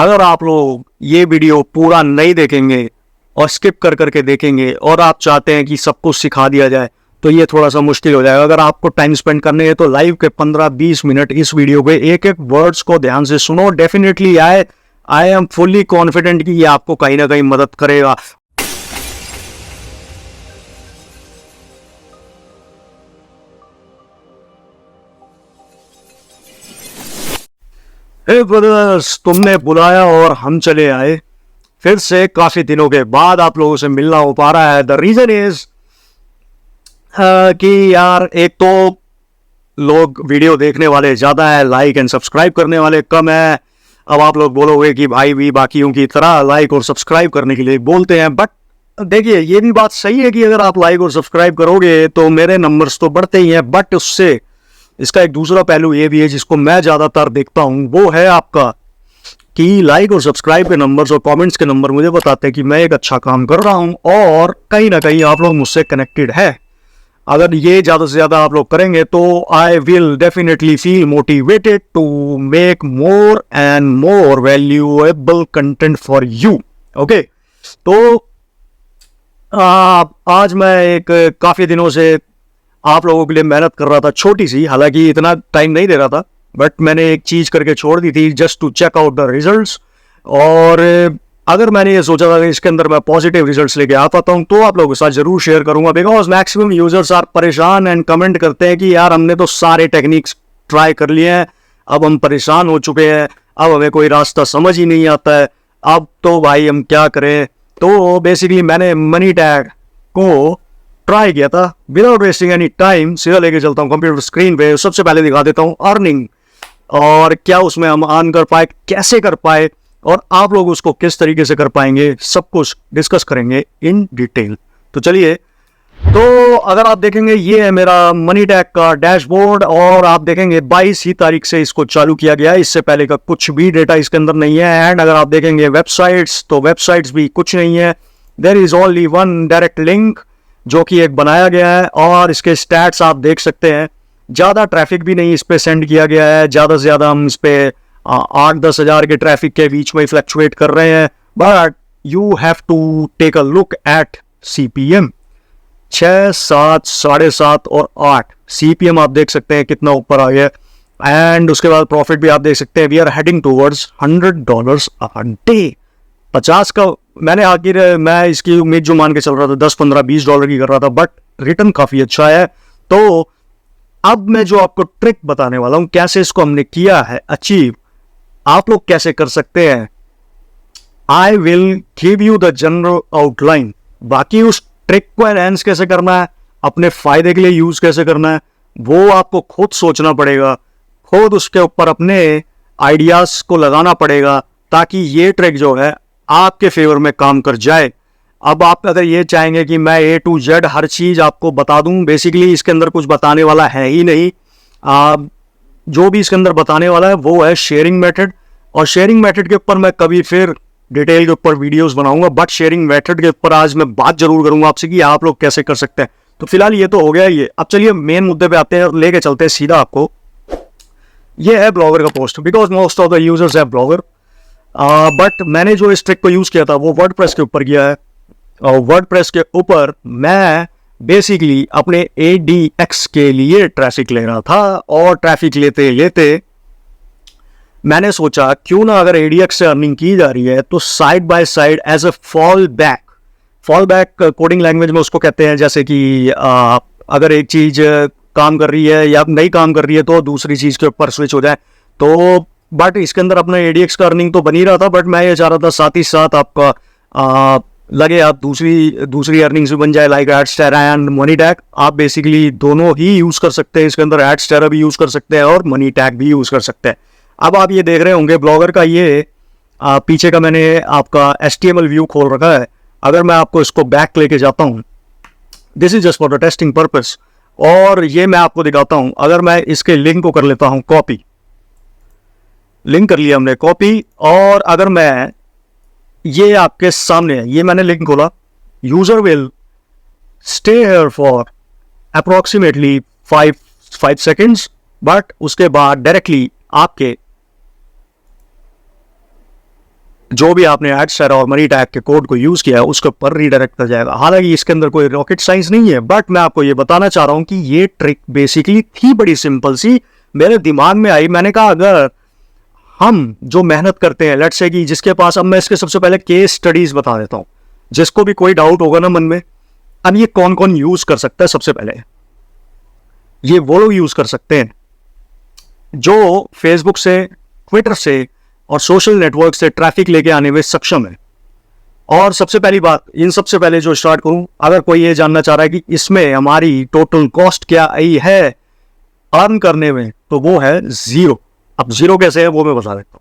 अगर आप लोग ये वीडियो पूरा नहीं देखेंगे और स्किप कर करके देखेंगे और आप चाहते हैं कि सब कुछ सिखा दिया जाए तो ये थोड़ा सा मुश्किल हो जाएगा। अगर आपको टाइम स्पेंड करने हैं तो लाइव के 15-20 मिनट इस वीडियो पे एक एक वर्ड्स को ध्यान से सुनो। Definitely I am fully confident कि ये आपको कहीं ना कहीं मदद करेगा। हे ब्रदर्स, तुमने बुलाया और हम चले आए। फिर से काफी दिनों के बाद आप लोगों से मिलना हो पा रहा है। द रीजन इज कि यार एक तो लोग वीडियो देखने वाले ज्यादा है, लाइक एंड सब्सक्राइब करने वाले कम है। अब आप लोग बोलोगे कि भाई भी बाकियों की तरह लाइक और सब्सक्राइब करने के लिए बोलते हैं, बट देखिए ये भी बात सही है कि अगर आप लाइक और सब्सक्राइब करोगे तो मेरे नंबर्स तो बढ़ते ही हैं, बट उससे इसका एक दूसरा पहलू ये भी है जिसको मैं ज्यादातर देखता हूं, वो है आपका कि लाइक और सब्सक्राइब के नंबर्स और कमेंट्स के नंबर मुझे बताते हैं कि मैं एक अच्छा काम कर रहा हूं और कहीं ना कहीं आप लोग मुझसे कनेक्टेड है। अगर ये ज्यादा से ज्यादा आप लोग करेंगे तो I will definitely feel motivated to make more and more valuable content for you. Okay, तो आज मैं एक काफी दिनों से आप लोगों के लिए मेहनत कर रहा था, छोटी सी, हालांकि इतना टाइम नहीं दे रहा था, बट मैंने एक चीज करके छोड़ दी थी just to check out the results. और अगर मैंने ये सोचा था कि इसके अंदर मैं पॉजिटिव रिजल्ट्स लेके आ पाता हूँ तो आप लोगों के साथ जरूर शेयर करूंगा, बिकॉज मैक्सिमम यूजर्स आर परेशान एंड कमेंट करते हैं कि यार हमने तो सारे टेक्निक्स ट्राई कर लिए हैं, अब हम परेशान हो चुके हैं, अब हमें कोई रास्ता समझ ही नहीं आता है, अब तो भाई हम क्या करें। तो बेसिकली मैंने मनी टैग को ट्राई किया था विदाउट वेस्टिंग एनी टाइम। सीधा लेके चलता हूँ कंप्यूटर स्क्रीन पे, सबसे पहले दिखा देता हूँ अर्निंग और क्या उसमें हम अर्न कर पाए, कैसे कर पाए और आप लोग उसको किस तरीके से कर पाएंगे, सब कुछ डिस्कस करेंगे इन डिटेल। तो चलिए, तो अगर आप देखेंगे ये है मेरा मनी टैग का डैशबोर्ड और आप देखेंगे 22 ही तारीख से इसको चालू किया गया है, इससे पहले का कुछ भी डेटा इसके अंदर नहीं है। एंड अगर आप देखेंगे वेबसाइट्स तो वेबसाइट्स भी कुछ नहीं है, there is only one direct link जो कि एक बनाया गया है और इसके स्टैट्स आप देख सकते हैं। ज़्यादा ट्रैफिक भी नहीं इस पे सेंड किया गया है, ज़्यादा से ज़्यादा हम इस पे 8-10 हज़ार के ट्रैफिक के बीच में फ्लक्चुएट कर रहे हैं। But you have to take a look at CPM 6, 7, 7.5 और 8 CPM आप देख सकते हैं कितना ऊपर आ गया। एंड उसके बाद प्रॉफिट भी आप देख सकते हैं, we are heading towards $100 a day. 50 का मैंने आखिर मैं इसकी उम्मीद जो मान के चल रहा था 10, 15, $20 की कर रहा था, बट रिटर्न काफी अच्छा है। तो अब मैं जो आपको ट्रिक बताने वाला हूं कैसे इसको हमने किया है अचीव, आप लोग कैसे कर सकते हैं, I will give you the general outline. बाकी उस ट्रिक को एनहांस कैसे करना है, अपने फायदे के लिए यूज कैसे करना है, वो आपको खुद सोचना पड़ेगा, खुद उसके ऊपर अपने आइडियाज को लगाना पड़ेगा ताकि ये ट्रिक जो है आपके फेवर में काम कर जाए। अब आप अगर ये चाहेंगे कि मैं A to Z हर चीज आपको बता दूं, बेसिकली इसके अंदर कुछ बताने वाला है ही नहीं। जो भी इसके अंदर बताने वाला है वो है शेयरिंग मेथड, और शेयरिंग मेथड के ऊपर मैं कभी फिर डिटेल के ऊपर वीडियोस बनाऊंगा, बट शेयरिंग मेथड के ऊपर आज मैं बात जरूर करूंगा आपसे कि आप लोग कैसे कर सकते हैं। तो फिलहाल ये तो हो गया ये, अब चलिए मेन मुद्दे पे आते हैं, लेके चलते हैं सीधा आपको। ये है ब्लॉगर का post, because most of the users है ब्लॉगर, बट मैंने जो इस ट्रिक को यूज किया था वो वर्डप्रेस के ऊपर किया है। और वर्डप्रेस के ऊपर मैं बेसिकली अपने ADX के लिए ट्रैफिक ले रहा था, और ट्रैफिक लेते लेते मैंने सोचा क्यों ना अगर ADX से अर्निंग की जा रही है तो side by side as a fall back coding language में उसको कहते हैं, जैसे कि अगर एक चीज काम कर रही है या नहीं काम कर रही है तो दूसरी चीज के ऊपर स्विच हो जाए। तो बट इसके अंदर अपना ADX का अर्निंग तो बन ही रहा था, बट मैं ये चाह रहा था साथ ही साथ आपका लगे आप दूसरी अर्निंग्स भी बन जाए, like Adsterra and money tag. आप बेसिकली दोनों ही यूज कर सकते हैं, इसके अंदर एडस्टेरा भी यूज कर सकते हैं और मनी टैग भी यूज कर सकते हैं। अब आप ये देख रहे होंगे ब्लॉगर का ये पीछे का मैंने आपका HTML व्यू खोल रखा है। अगर मैं आपको इसको बैक लेके जाता हूँ, this is just for the testing purpose, और ये मैं आपको दिखाता हूँ। अगर मैं इसके लिंक को कर लेता हूँ कॉपी, लिंक कर लिया हमने कॉपी, और अगर मैं ये आपके सामने है, ये मैंने लिंक खोला, user will stay here for approximately 5 seconds, but उसके बाद डायरेक्टली आपके जो भी आपने एडस्टेरा और मनी टैग के कोड को यूज किया है उसके ऊपर रीडायरेक्ट कर जाएगा। हालांकि इसके अंदर कोई रॉकेट साइंस नहीं है, बट मैं आपको ये बताना चाह रहा हूं कि ये ट्रिक बेसिकली थी बड़ी सिंपल सी, मेरे दिमाग में आई। मैंने कहा अगर हम जो मेहनत करते हैं, लेट्स से कि जिसके पास, अब मैं इसके सबसे पहले केस स्टडीज बता देता हूं, जिसको भी कोई डाउट होगा ना मन में, अब ये कौन कौन यूज कर सकता है। सबसे पहले ये वो लोग यूज कर सकते हैं जो फेसबुक से, ट्विटर से और सोशल नेटवर्क से ट्रैफिक लेके आने में सक्षम है। और सबसे पहली बात, इन सबसे पहले जो स्टार्ट करूं, अगर कोई ये जानना चाह रहा है कि इसमें हमारी टोटल कॉस्ट क्या आई है अर्न करने में, तो वो है जीरो। अब जीरो कैसे है वो मैं बता देता हूं।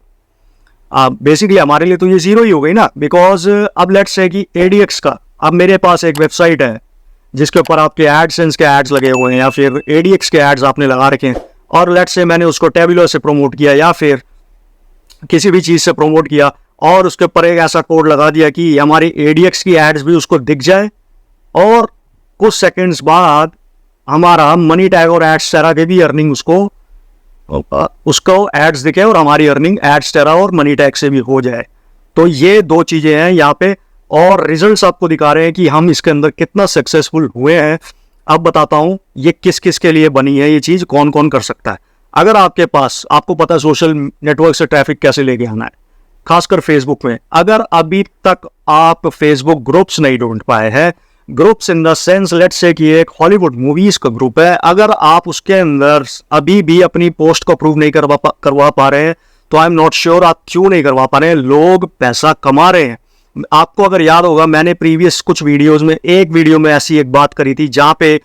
बेसिकली हमारे लिए तो ये जीरो ही हो गई ना, बिकॉज अब लेट्स से कि एडीएक्स का, अब मेरे पास एक वेबसाइट है जिसके ऊपर आपके एडसेंस के एड्स लगे हुए हैं या फिर एडीएक्स के एड्स आपने लगा रखे हैं, और लेट्स से मैंने उसको टेबुलर से प्रमोट किया या फिर किसी भी चीज से प्रमोट किया और उसके ऊपर एक ऐसा कोड लगा दिया कि हमारी एडीएक्स की एड्स भी उसको दिख जाए, और कुछ सेकंड्स बाद हमारा मनी टैग और एडस्टेरा के भी अर्निंग उसको एड्स दिखे और हमारी अर्निंग एडस्टेरा और मनी टैग से भी हो जाए। तो ये दो चीजें हैं यहाँ पे, और रिजल्ट्स आपको दिखा रहे हैं कि हम इसके अंदर कितना सक्सेसफुल हुए हैं। अब बताता हूं ये किस किस के लिए बनी है ये चीज, कौन कौन कर सकता है। अगर आपके पास, आपको पता है सोशल नेटवर्क से ट्रैफिक कैसे लेके आना है, खासकर फेसबुक में, अगर अभी तक आप फेसबुक ग्रुप्स नहीं ढूंढ पाए हैं, groups in the sense let's say कि एक हॉलीवुड मूवीज का ग्रुप है, अगर आप उसके अंदर अभी भी अपनी पोस्ट को अप्रूव नहीं करवा पा रहे हैं, तो आई एम नॉट श्योर आप क्यों नहीं करवा पा रहे हैं। लोग पैसा कमा रहे हैं। आपको अगर याद होगा, मैंने प्रीवियस कुछ वीडियोस में, एक वीडियो में ऐसी एक बात करी थी जहां पे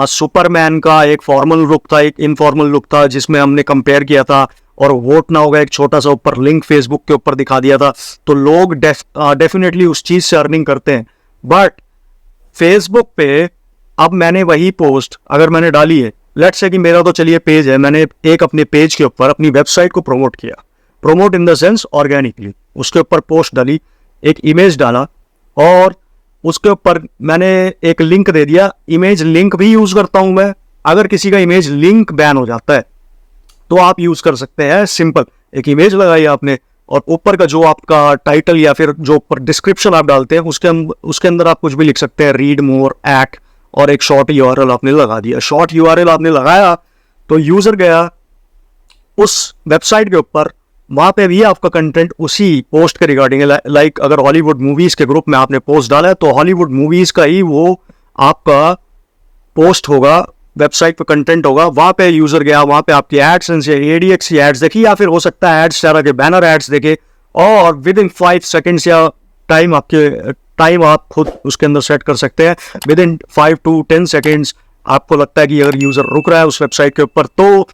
सुपरमैन का एक फॉर्मल लुक था, एक इनफॉर्मल लुक था, जिसमें हमने कंपेयर किया था, और वोट ना होगा एक छोटा सा ऊपर लिंक फेसबुक के ऊपर दिखा दिया था। तो लोग डेफिनेटली उस चीज से अर्निंग करते हैं। बट फेसबुक पे अब मैंने वही पोस्ट अगर मैंने डाली है, लेट्स से कि मेरा तो चलिए पेज है, मैंने एक अपने पेज के ऊपर अपनी वेबसाइट को प्रमोट किया, promote in the sense organically, उसके ऊपर पोस्ट डाली, एक इमेज डाला, और उसके ऊपर मैंने एक लिंक दे दिया। इमेज लिंक भी यूज करता हूं मैं। अगर किसी का इमेज लिंक बैन हो जाता है तो आप यूज कर सकते हैं, सिंपल एक इमेज लगाई आपने, और ऊपर का जो आपका टाइटल या फिर जो ऊपर डिस्क्रिप्शन आप डालते हैं उसके अंदर आप कुछ भी लिख सकते हैं, रीड मोर एट, और एक शॉर्ट यूआरएल आपने लगा दिया। शॉर्ट यूआरएल आपने लगाया तो यूजर गया उस वेबसाइट के ऊपर, वहां पे भी आपका कंटेंट उसी पोस्ट के रिगार्डिंग है। लाइक अगर हॉलीवुड मूवीज के ग्रुप में आपने पोस्ट डाला है तो हॉलीवुड मूवीज का ही वो आपका पोस्ट होगा, वेबसाइट पे कंटेंट होगा। वहां पे यूजर गया, वहां पे आपकी एडसेंस या एडीएक्स की एड्स देखी, या फिर हो सकता है एडस्टेरा के बैनर एड्स देखे, और विद इन 5 सेकेंड्स या टाइम आप खुद उसके अंदर सेट कर सकते हैं। विद इन 5 to 10 सेकेंड्स आपको लगता है कि अगर यूजर रुक रहा है उस वेबसाइट के ऊपर, तो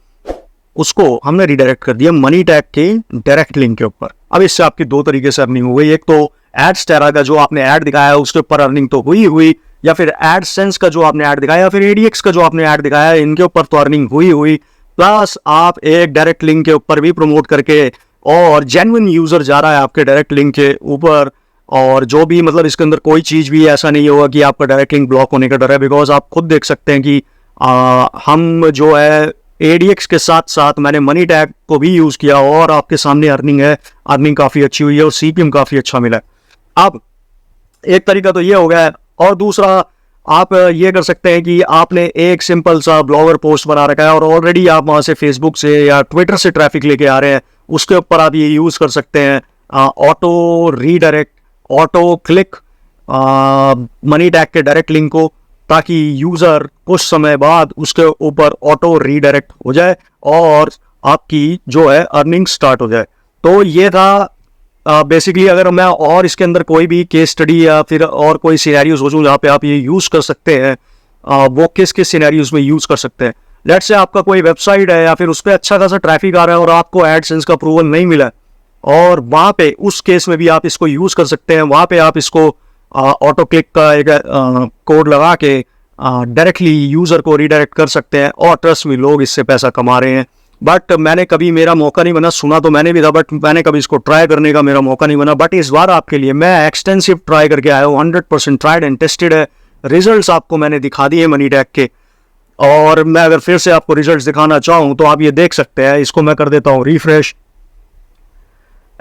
उसको हमने रिडायरेक्ट कर दिया मनी टैग के डायरेक्ट लिंक के ऊपर। अब इससे आपकी दो तरीके से अर्निंग हो गई। एक तो एडस्टेरा का जो आपने ऐड दिखाया है उसके ऊपर अर्निंग तो हुई, या फिर एडसेंस का जो आपने ऐड दिखाया, या फिर एडीएक्स का जो आपने ऐड दिखाया, इनके ऊपर तो अर्निंग हुई। प्लस आप एक डायरेक्ट लिंक के ऊपर भी प्रमोट करके, और जेन्युइन यूजर जा रहा है आपके डायरेक्ट लिंक के ऊपर, और जो भी मतलब इसके अंदर कोई चीज भी ऐसा नहीं होगा कि आपका डायरेक्ट लिंक ब्लॉक होने का डर है। बिकॉज आप खुद देख सकते हैं कि हम जो है एडीएक्स के साथ साथ मैंने मनी टैग को भी यूज किया, और आपके सामने अर्निंग काफी अच्छी हुई है, और सीपीएम काफी अच्छा मिला है। अब एक तरीका तो ये हो गया है, और दूसरा आप ये कर सकते हैं कि आपने एक सिंपल सा ब्लॉगर पोस्ट बना रखा है और ऑलरेडी आप वहां से फेसबुक से या ट्विटर से ट्रैफिक लेके आ रहे हैं, उसके ऊपर आप ये यूज कर सकते हैं auto redirect, auto click money tag के डायरेक्ट लिंक को, ताकि यूजर कुछ समय बाद उसके ऊपर ऑटो रीडायरेक्ट हो जाए और आपकी जो है अर्निंग स्टार्ट हो जाए। तो ये था बेसिकली। अगर मैं और इसके अंदर कोई भी केस स्टडी या फिर और कोई सिनेरियोज सोचूं जहाँ पे आप ये यूज कर सकते हैं, वो किस किस सिनेरियोज में यूज कर सकते हैं। लेट्स से आपका कोई वेबसाइट है या फिर उस पर अच्छा खासा ट्रैफिक आ रहा है और आपको एडसेंस का अप्रूवल नहीं मिला है, और वहां पे उस केस में भी आप इसको यूज कर सकते हैं। वहां पे आप इसको ऑटो क्लिक का एक कोड लगा के डायरेक्टली यूजर को रीडायरेक्ट कर सकते हैं, और ट्रस्ट में लोग इससे पैसा कमा रहे हैं। बट मैंने कभी, मेरा मौका नहीं बना, सुना तो मैंने भी था बट मैंने कभी इसको ट्राई करने का मेरा मौका नहीं बना। बट इस बार आपके लिए मैं एक्सटेंसिव ट्राई करके आया हूँ, 100% ट्राइड एंड टेस्टेड है। रिजल्ट्स आपको मैंने दिखा दिए मनी टैग के, और मैं अगर फिर से आपको रिजल्ट्स दिखाना चाहूँ तो आप ये देख सकते हैं। इसको मैं कर देता हूँ रिफ्रेश,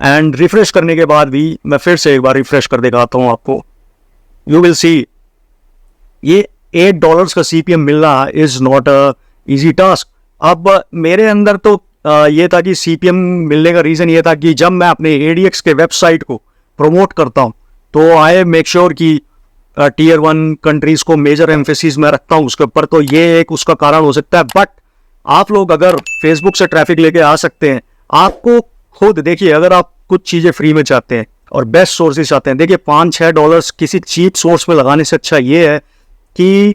एंड रिफ्रेश करने के बाद भी मैं फिर से एक बार रिफ्रेश कर दिखाता हूँ आपको, यू विल सी ये $8 का CPM मिलना is not a easy task. अब मेरे अंदर तो ये था कि CPM मिलने का रीज़न ये था कि जब मैं अपने ADX के वेबसाइट को प्रमोट करता हूँ तो आई मेक श्योर कि Tier 1 कंट्रीज़ को मेजर एम्फेसिस में रखता हूँ उसके ऊपर, तो ये एक उसका कारण हो सकता है। बट आप लोग अगर फेसबुक से ट्रैफिक लेके आ सकते हैं, आपको खुद देखिए, अगर आप कुछ चीज़ें फ्री में चाहते हैं और बेस्ट सोर्सेज चाहते हैं, देखिए $5-6 किसी चीप सोर्स में लगाने से अच्छा ये है कि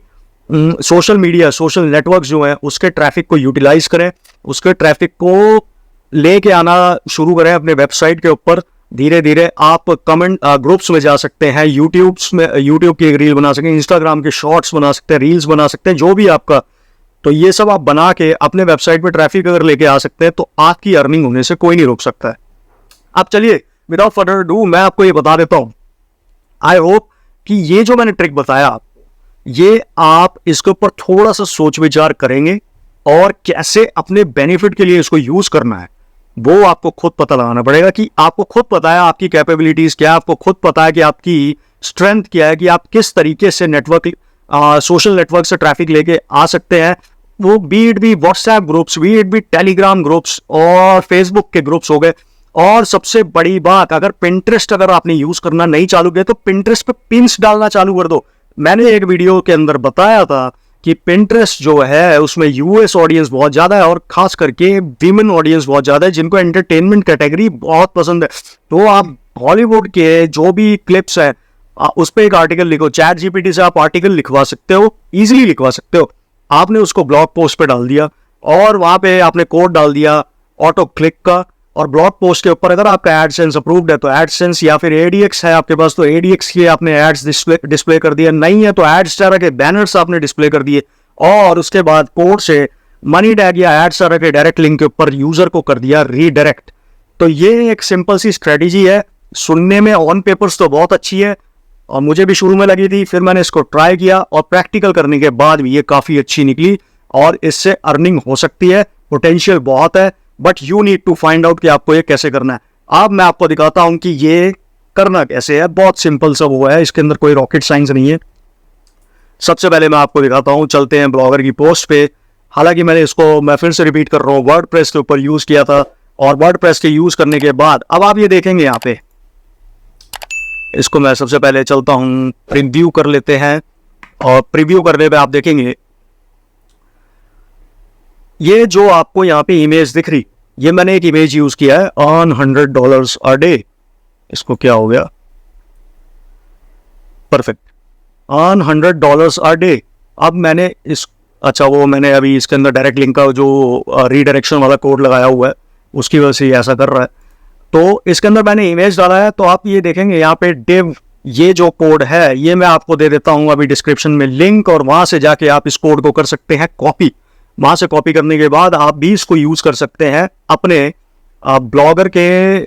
सोशल मीडिया, सोशल नेटवर्क जो है उसके ट्रैफिक को यूटिलाइज करें, उसके ट्रैफिक को लेके आना शुरू करें अपने वेबसाइट के ऊपर। धीरे धीरे आप कमेंट ग्रुप्स में जा सकते हैं, यूट्यूब की एक रील बना सकते हैं, इंस्टाग्राम के शॉर्ट्स बना सकते हैं, रील्स बना सकते हैं, जो भी आपका, तो ये सब आप बना के अपने वेबसाइट पे ट्रैफिक अगर लेके आ सकते हैं तो आपकी अर्निंग होने से कोई नहीं रोक सकता है। अब चलिए विदाउट फर्दर डू मैं आपको ये बता देता हूँ। आई होप कि ये जो मैंने ट्रिक बताया आपको, ये आप इसके ऊपर थोड़ा सा सोच विचार करेंगे और कैसे अपने बेनिफिट के लिए इसको यूज करना है वो आपको खुद पता लगाना पड़ेगा। कि आपको खुद पता है आपकी कैपेबिलिटीज क्या है, आपको खुद पता है कि आपकी स्ट्रेंथ क्या है, कि आप किस तरीके से नेटवर्क, सोशल नेटवर्क से ट्रैफिक लेके आ सकते हैं। वो बीट भी व्हाट्सएप ग्रुप्स, बीट भी टेलीग्राम ग्रुप्स और फेसबुक के ग्रुप्स हो गए। और सबसे बड़ी बात, अगर पिंटरेस्ट अगर आपने यूज करना नहीं चालू किया तो पिंटरेस्ट पे पिन्स डालना चालू कर दो। मैंने एक वीडियो के अंदर बताया था कि पिंटरेस्ट जो है उसमें यूएस ऑडियंस बहुत ज्यादा है और खास करके विमेन ऑडियंस बहुत ज्यादा है जिनको एंटरटेनमेंट कैटेगरी बहुत पसंद है। तो आप हॉलीवुड के जो भी क्लिप्स है उस पर एक आर्टिकल लिखो, चैट जीपीटी से आप आर्टिकल लिखवा सकते हो, इजीली लिखवा सकते हो। आपने उसको ब्लॉग पोस्ट पे डाल दिया और वहां पे आपने कोड डाल दिया ऑटो क्लिक का, और ब्लॉग पोस्ट के ऊपर अगर आपका एडसेंस अप्रूव्ड है तो एडसेंस, या फिर ADX है आपके पास तो ADX के आपने एड्स डिस्प्ले कर दिया, नहीं है तो एडस्टार के बैनर्स आपने डिस्प्ले कर दिए, और उसके बाद कोड से मनी टैग या एडस्टार के डायरेक्ट लिंक के ऊपर यूजर को कर दिया रीडायरेक्ट। तो ये एक सिंपल सी स्ट्रेटेजी है, सुनने में ऑन पेपर्स तो बहुत अच्छी है और मुझे भी शुरू में लगी थी, फिर मैंने इसको ट्राई किया और प्रैक्टिकल करने के बाद भी ये काफी अच्छी निकली और इससे अर्निंग हो सकती है, पोटेंशियल बहुत है। But you need to find out कि आपको ये कैसे करना है। अब मैं आपको दिखाता हूं कि ये करना कैसे है। बहुत सिंपल सा वो है, इसके अंदर कोई रॉकेट साइंस नहीं है। सबसे पहले मैं आपको दिखाता हूं, चलते हैं ब्लॉगर की पोस्ट पे। हालांकि मैंने इसको, मैं फिर से रिपीट कर रहा हूं, वर्डप्रेस के ऊपर यूज किया था और वर्डप्रेस के यूज करने के बाद अब आप ये देखेंगे यहाँ पे, इसको मैं सबसे पहले चलता हूं, प्रीव्यू कर लेते हैं और प्रीव्यू करने पे आप देखेंगे ये जो आपको यहाँ पे इमेज दिख रही, ये मैंने एक इमेज यूज किया है ऑन $100 अ डे। इसको क्या हो गया, परफेक्ट, ऑन $100 अ डे। अब मैंने इस, अच्छा वो मैंने अभी इसके अंदर डायरेक्ट लिंक का जो रीडायरेक्शन वाला कोड लगाया हुआ है उसकी वजह से ये ऐसा कर रहा है। तो इसके अंदर मैंने इमेज डाला है, तो आप ये देखेंगे यहाँ पे div, ये जो कोड है ये मैं आपको दे देता हूँ अभी डिस्क्रिप्शन में लिंक, और वहां से जाके आप इस कोड को कर सकते हैं कॉपी। वहां से कॉपी करने के बाद आप भी इसको यूज कर सकते हैं अपने ब्लॉगर के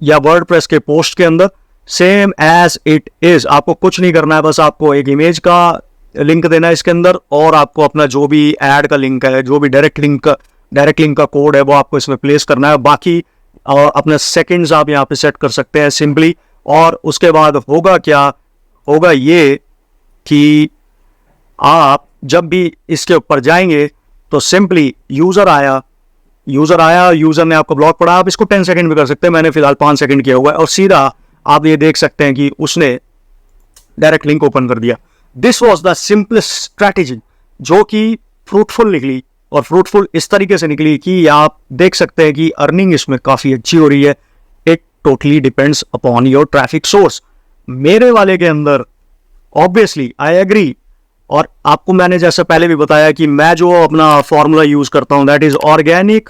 या वर्डप्रेस के पोस्ट के अंदर, सेम एज इट इज। आपको कुछ नहीं करना है, बस आपको एक इमेज का लिंक देना है इसके अंदर और आपको अपना जो भी ऐड का लिंक है, जो भी डायरेक्ट लिंक का कोड है वो आपको इसमें प्लेस करना है। बाकी अपने सेकंड्स आप यहाँ पे सेट कर सकते हैं सिंपली। और उसके बाद होगा क्या, होगा ये कि आप जब भी इसके ऊपर जाएंगे तो सिंपली यूजर आया, यूजर ने आपका ब्लॉग पढ़ा, आप इसको 10 सेकंड भी कर सकते हैं, मैंने फिलहाल 5 सेकंड किया हुआ है, और सीधा आप ये देख सकते हैं कि उसने डायरेक्ट लिंक ओपन कर दिया। This was the simplest strategy जो कि फ्रूटफुल निकली, और फ्रूटफुल इस तरीके से निकली कि आप देख सकते हैं कि अर्निंग इसमें काफी अच्छी हो रही है। It totally depends upon your traffic source. मेरे वाले के अंदर ऑब्वियसली आई एग्री, और आपको मैंने जैसे पहले भी बताया कि मैं जो अपना फॉर्मूला यूज करता हूं that is organic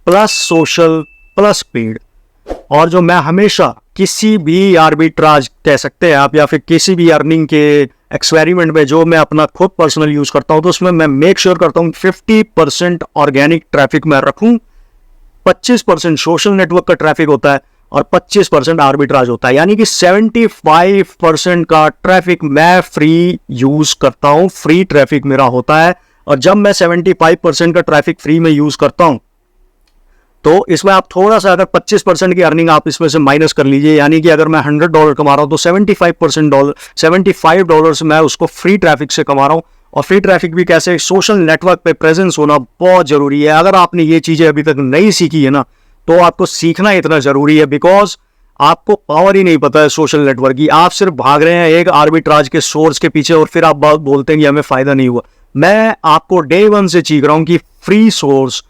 plus social plus paid. और जो मैं हमेशा किसी भी आर्बिट्राज कह सकते हैं आप, या फिर किसी भी अर्निंग के एक्सपेरिमेंट में जो मैं अपना खुद पर्सनल यूज करता हूं, तो उसमें मैं मेक श्योर करता हूं 50% ऑर्गेनिक ट्रैफिक मैं रखूं, 25% सोशल नेटवर्क का ट्रैफिक होता है और 25% आर्बिट्राज होता है। यानी कि 75% का ट्रैफिक मैं फ्री यूज करता हूं, फ्री ट्रैफिक मेरा होता है। और जब मैं 75% का ट्रैफिक फ्री में यूज करता हूं तो इसमें आप थोड़ा सा अगर 25% की अर्निंग आप इसमें से माइनस कर लीजिए, यानी कि अगर मैं $100 कमा रहा हूँ तो $75 मैं उसको फ्री ट्रैफिक से कमा रहा हूँ। और फ्री ट्रैफिक भी कैसे, सोशल नेटवर्क पे प्रेजेंस होना बहुत जरूरी है। अगर आपने ये चीजें अभी तक नहीं सीखी है ना, तो आपको सीखना इतना जरूरी है, बिकॉज आपको पावर ही नहीं पता है सोशल नेटवर्क की। आप सिर्फ भाग रहे हैं एक आर्बिट्राज के सोर्स के पीछे और फिर आप बोलते हैं कि हमें फायदा नहीं हुआ। मैं आपको डे 1 से सीख रहा हूं कि free source,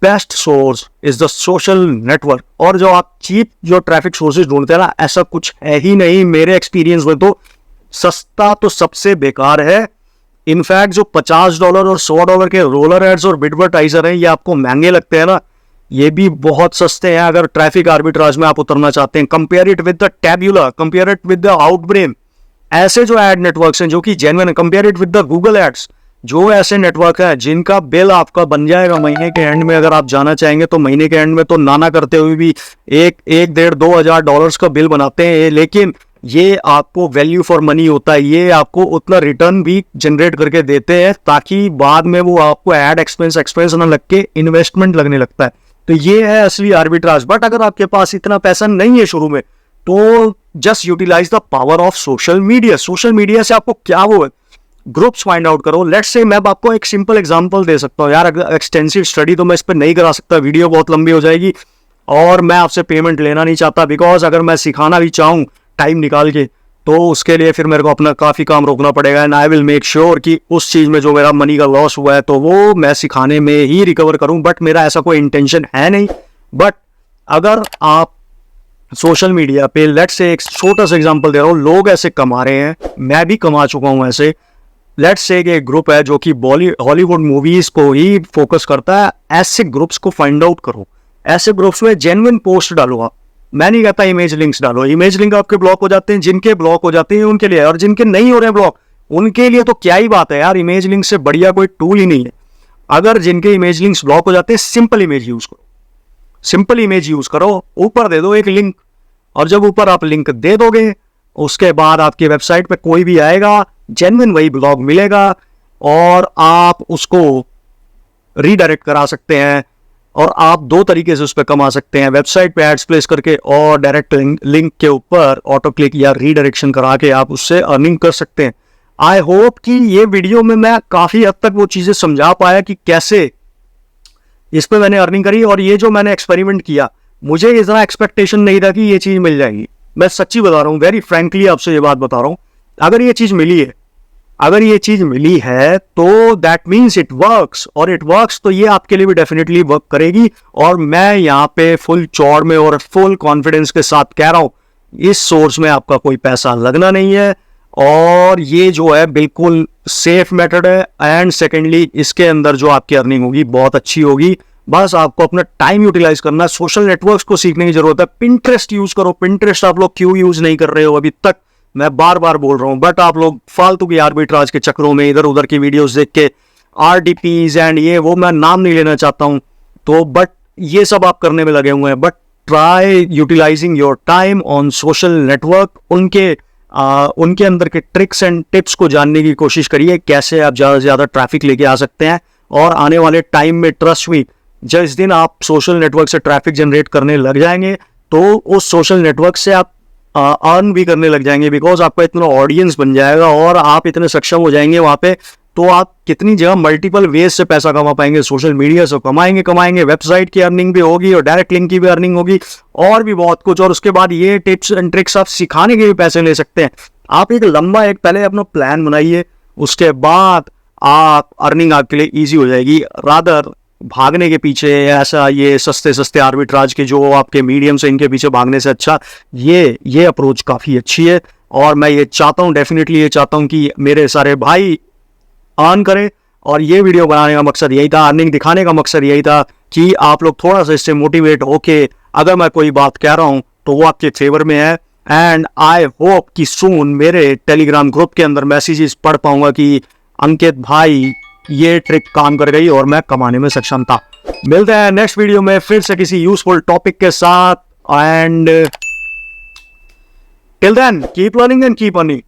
best source is the social network. और जो आप चीप जो ट्रैफिक सोर्सेज ढूंढते हैं ना, ऐसा कुछ है ही नहीं मेरे एक्सपीरियंस में। तो सस्ता तो सबसे बेकार है। इनफैक्ट जो $50 और $100 के रोलर एड्स और बिडवर्टाइजर हैं, ये आपको महंगे लगते हैं ना, ये भी बहुत सस्ते हैं अगर ट्रैफिक आर्बिट्राज में आप उतरना चाहते हैं। Compare it with the Taboola, compare it with the Outbrain, ऐसे जो एड नेटवर्क्स हैं जो कि जेन्युइन है। Compare it with the Google ads, जो ऐसे नेटवर्क है जिनका बिल आपका बन जाएगा महीने के एंड में। अगर आप जाना चाहेंगे तो महीने के एंड में तो नाना करते हुए भी 1-1.5-2 हज़ार का बिल बनाते हैं, लेकिन ये आपको वैल्यू फॉर मनी होता है। ये आपको उतना रिटर्न भी जनरेट करके देते हैं ताकि बाद में वो आपको एड एक्सपेंस ना लग के इन्वेस्टमेंट लगने लगता है। तो ये है असली आर्बिट्राज। बट अगर आपके पास इतना पैसा नहीं है शुरू में, तो just utilise the power of social media. Social media से आपको क्या वो है, ग्रुप्स फाइंड आउट करो। लेट्स से मैं आपको एक सिंपल एग्जांपल दे सकता हूँ यार, एक्सटेंसिव स्टडी तो मैं इस पर नहीं करा सकता, वीडियो बहुत लंबी हो जाएगी और मैं आपसे पेमेंट लेना नहीं चाहता, बिकॉज अगर मैं सिखाना भी चाहूँ टाइम निकाल के, तो उसके लिए फिर मेरे को अपना काफ़ी काम रोकना पड़ेगा। And I will make sure कि उस चीज़ में जो मेरा मनी का लॉस हुआ है तो वो मैं सिखाने में ही रिकवर करूं। बट मेरा ऐसा कोई इंटेंशन है नहीं। बट अगर आप सोशल मीडिया पे, लेट्स से एक छोटा सा एग्जांपल दे रहा हूँ, लोग ऐसे कमा रहे हैं, मैं भी कमा चुका हूँ ऐसे। लेट्स से एक ग्रुप है जो कि हॉलीवुड मूवीज को ही फोकस करता है, ऐसे ग्रुप्स को फाइंड आउट करो। ऐसे ग्रुप्स में जेन्युइन पोस्ट डालो आप। मैं नहीं कहता इमेज लिंक्स डालो, इमेज लिंक आपके ब्लॉक हो जाते हैं, जिनके ब्लॉक हो जाते हैं उनके लिए, और जिनके नहीं हो रहे ब्लॉक उनके लिए तो क्या ही बात है यार, इमेज लिंक से बढ़िया कोई टूल ही नहीं है। अगर जिनके इमेज लिंक्स ब्लॉक हो जाते हैं, सिंपल इमेज यूज करो, सिंपल इमेज यूज करो, ऊपर दे दो एक लिंक, और जब ऊपर आप लिंक दे दोगे उसके बाद आपकी वेबसाइट पे कोई भी आएगा, जेन्युइन वही ब्लॉग मिलेगा और आप उसको रीडायरेक्ट करा सकते हैं। और आप 2 तरीके से उस पर कमा सकते हैं, वेबसाइट पे एड्स प्लेस करके और डायरेक्ट लिंक के ऊपर ऑटो क्लिक या रीडायरेक्शन करा के आप उससे अर्निंग कर सकते हैं। आई होप कि ये वीडियो में मैं काफी हद तक वो चीजें समझा पाया कि कैसे इस पे मैंने अर्निंग करी। और ये जो मैंने एक्सपेरिमेंट किया, मुझे इतना एक्सपेक्टेशन नहीं था कि ये चीज मिल जाएगी। मैं सच्ची बता रहा हूँ, वेरी फ्रैंकली आपसे ये बात बता रहा हूँ। अगर ये चीज मिली है, अगर ये चीज मिली है तो दैट मीन्स इट वर्क्स, और इट वर्क्स तो ये आपके लिए भी डेफिनेटली वर्क करेगी। और मैं यहाँ पे फुल चौड़ में और फुल कॉन्फिडेंस के साथ कह रहा हूँ, इस सोर्स में आपका कोई पैसा लगना नहीं है और ये जो है बिल्कुल सेफ मेथड है। एंड सेकेंडली, इसके अंदर जो आपकी अर्निंग होगी बहुत अच्छी होगी। बस आपको अपना टाइम यूटिलाइज करना है। सोशल नेटवर्क्स को सीखने की जरूरत है। पिंटरेस्ट यूज करो। पिंटरेस्ट आप लोग क्यों यूज नहीं कर रहे हो अभी तक, मैं बार बार बोल रहा हूं, बट आप लोग फालतू की आर्बिट्राज के चक्रों में इधर उधर की वीडियोस देख के आरडीपीज एंड ये वो, मैं नाम नहीं लेना चाहता हूं, तो बट ये सब आप करने में लगे हुए हैं। But try utilising your time on social network. उनके अंदर के ट्रिक्स एंड टिप्स को जानने की कोशिश करिए, कैसे आप ज्यादा से ज्यादा ट्रैफिक लेके आ सकते हैं। और आने वाले टाइम में ट्रस्ट मी, जिस दिन आप सोशल नेटवर्क से ट्रैफिक जनरेट करने लग जाएंगे तो उस सोशल नेटवर्क से आप अर्न भी करने लग जाएंगे, बिकॉज आपका इतना ऑडियंस बन जाएगा और आप इतने सक्षम हो जाएंगे वहां पे, तो आप कितनी जगह मल्टीपल वेज से पैसा कमा पाएंगे। सोशल मीडिया से कमाएंगे, वेबसाइट की अर्निंग भी होगी और डायरेक्ट लिंक की भी अर्निंग होगी और भी बहुत कुछ। और उसके बाद ये टिप्स एंड ट्रिक्स आप सिखाने के भी पैसे ले सकते हैं। आप एक लंबा पहले अपना प्लान बनाइए, उसके बाद आप अर्निंग आपके लिए ईजी हो जाएगी। रादर भागने के पीछे ऐसा ये सस्ते आर्बिट्राज के जो आपके मीडियम से इनके पीछे भागने से अच्छा ये अप्रोच काफी अच्छी है। और मैं ये चाहता हूँ, डेफिनेटली ये चाहता हूँ कि मेरे सारे भाई अर्न करें। और ये वीडियो बनाने का मकसद यही था, अर्निंग दिखाने का मकसद यही था कि आप लोग थोड़ा सा इससे मोटिवेट होके अगर मैं कोई बात कह रहा हूँ तो वो आपके फेवर में है। एंड आई होप कि सून मेरे टेलीग्राम ग्रुप के अंदर मैसेजेस पढ़ पाऊंगा कि अंकित भाई ये ट्रिक काम कर गई और मैं कमाने में सक्षम था। मिलते हैं नेक्स्ट वीडियो में फिर से किसी यूजफुल टॉपिक के साथ। And till then keep learning and keep earning.